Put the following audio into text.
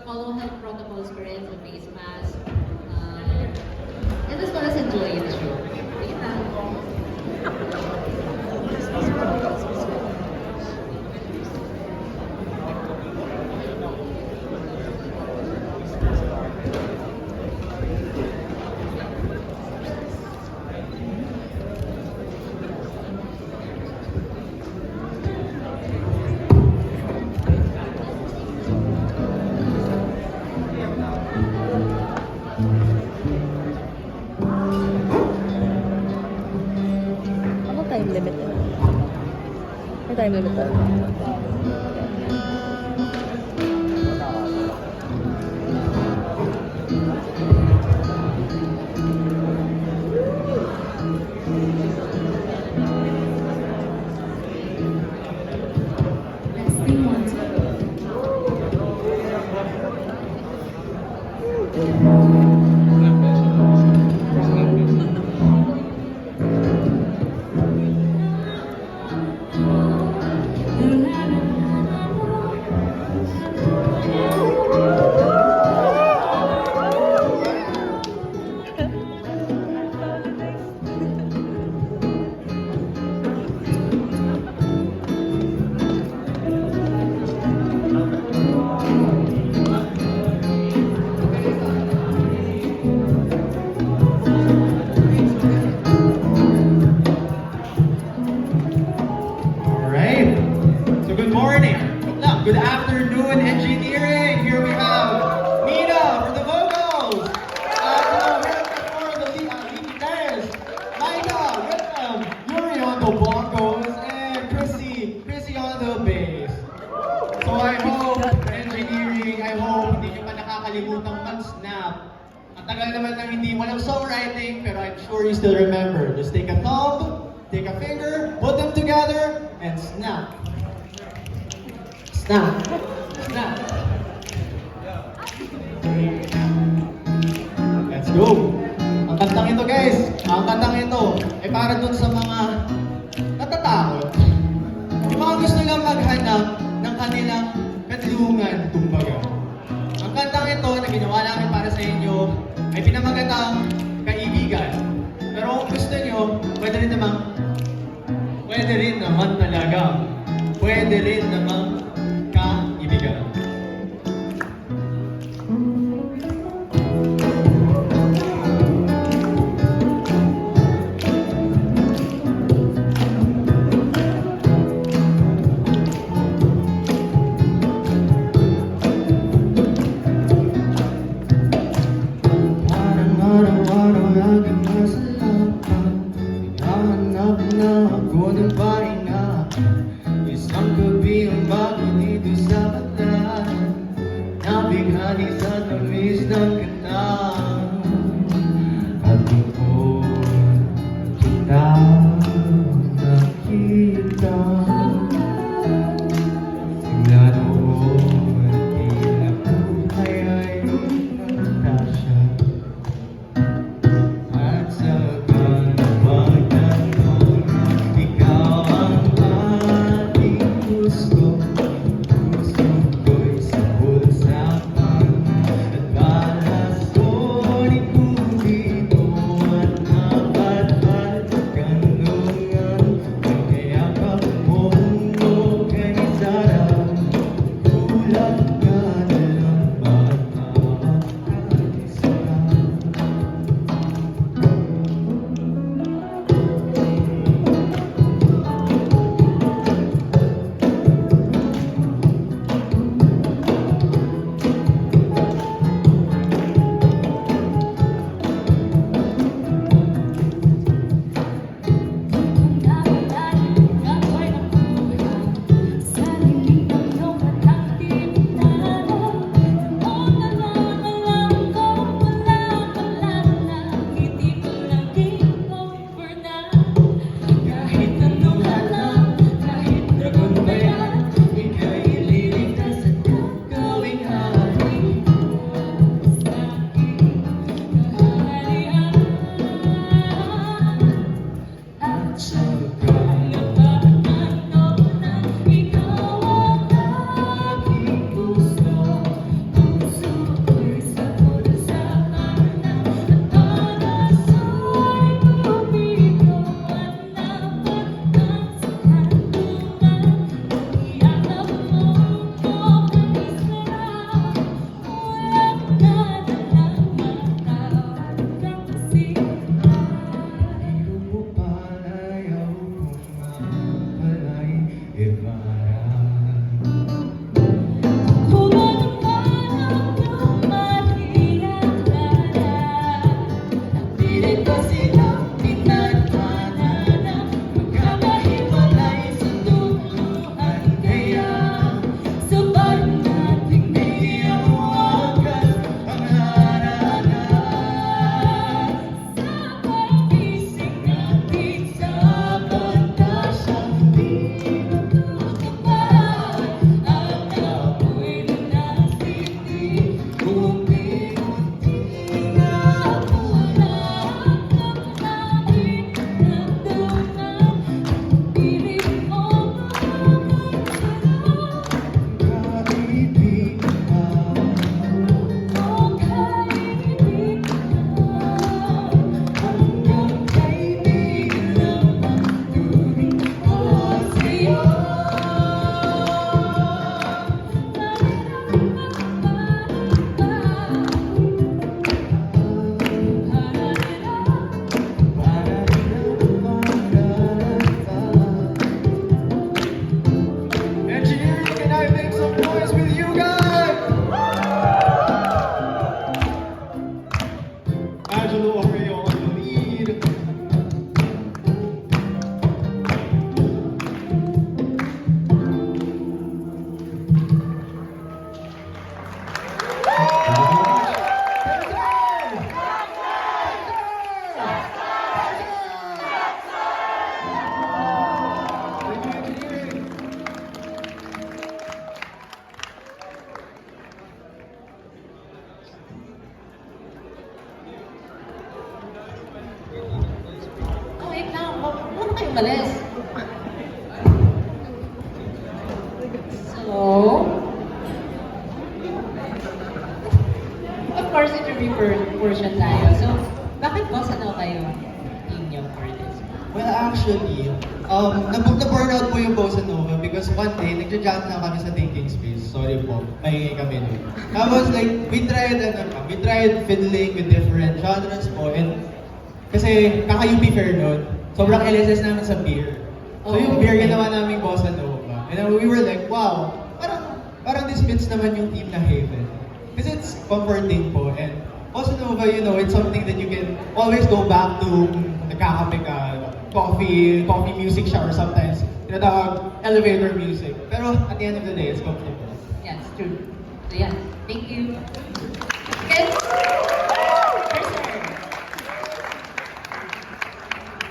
follow health protocols pa rin, so face mask. And as well as enjoy the show. Yun lang. Ano time limit na? May time limit na? Testing one, Alright. So good morning. No, good afternoon, engineering. Here we have Nina for the vocals. For the lead guitars. Micah, welcome. Yuri on the bongos and Chrissy on the bass. So I hope, engineering, I hope hindi nyo pa nakakalimutang mag-snap. Ang tagal naman ng hindi walang songwriting, pero I'm sure you still remember. Just take a thumb, take a finger, put them together, and snap. Snap. Snap. Let's go. Ang kantang ito, guys, ang kantang ito ay para dun sa mga natatakot. Yung mga gusto lang maghanap ng kanilang kadlungan, kumbaga. Ang kantang ito na ginawa namin para sa inyo ay pinamagatang kaibigan. Pero kung gusto nyo, pwede rin naman talaga. Pwede rin naman kaibigan. Parang araw-araw lagi masalapan. Hinahanap na ako ng pahinga. Isang gabi ang bago dito sa bataan. Nabighani sa tamis ng kanang. At doon kita nakita. Simula noon, tila buhay ay nagkasya. At sa pagtanong, ikaw ang aking gusto. Gusto ko'y sa bulsapan. At balas ko'y Engineering, can I make some noise with you guys? Angelo Arreo on the lead. Thank you, engineering. Oh, wait lang. Huwag kayo malis. So, of course, interview portion tayo. So, bakit boss ano kayo team niyo for this? Well, actually, na-burnout po yung Bossa Nova because one day, nagja-jam na kami sa thinking space. Sorry po, maingay kami nun. Tapos like, we tried fiddling with different genres po and kasi kaka-UP Fair nun, sobrang LSS namin sa beer. So yung beer, ginawa namin Bossa Nova. And then we were like, wow, parang this fits naman yung team na Haven. Kasi it's comforting po and Bossa Nova, you know, it's something that you can always go back to nagkakape ka, coffee music siya or sometimes tinatawag elevator music. Pero at the end of the day, it's comfortable. Yeah, it's true. So, yeah. Thank you. Okay.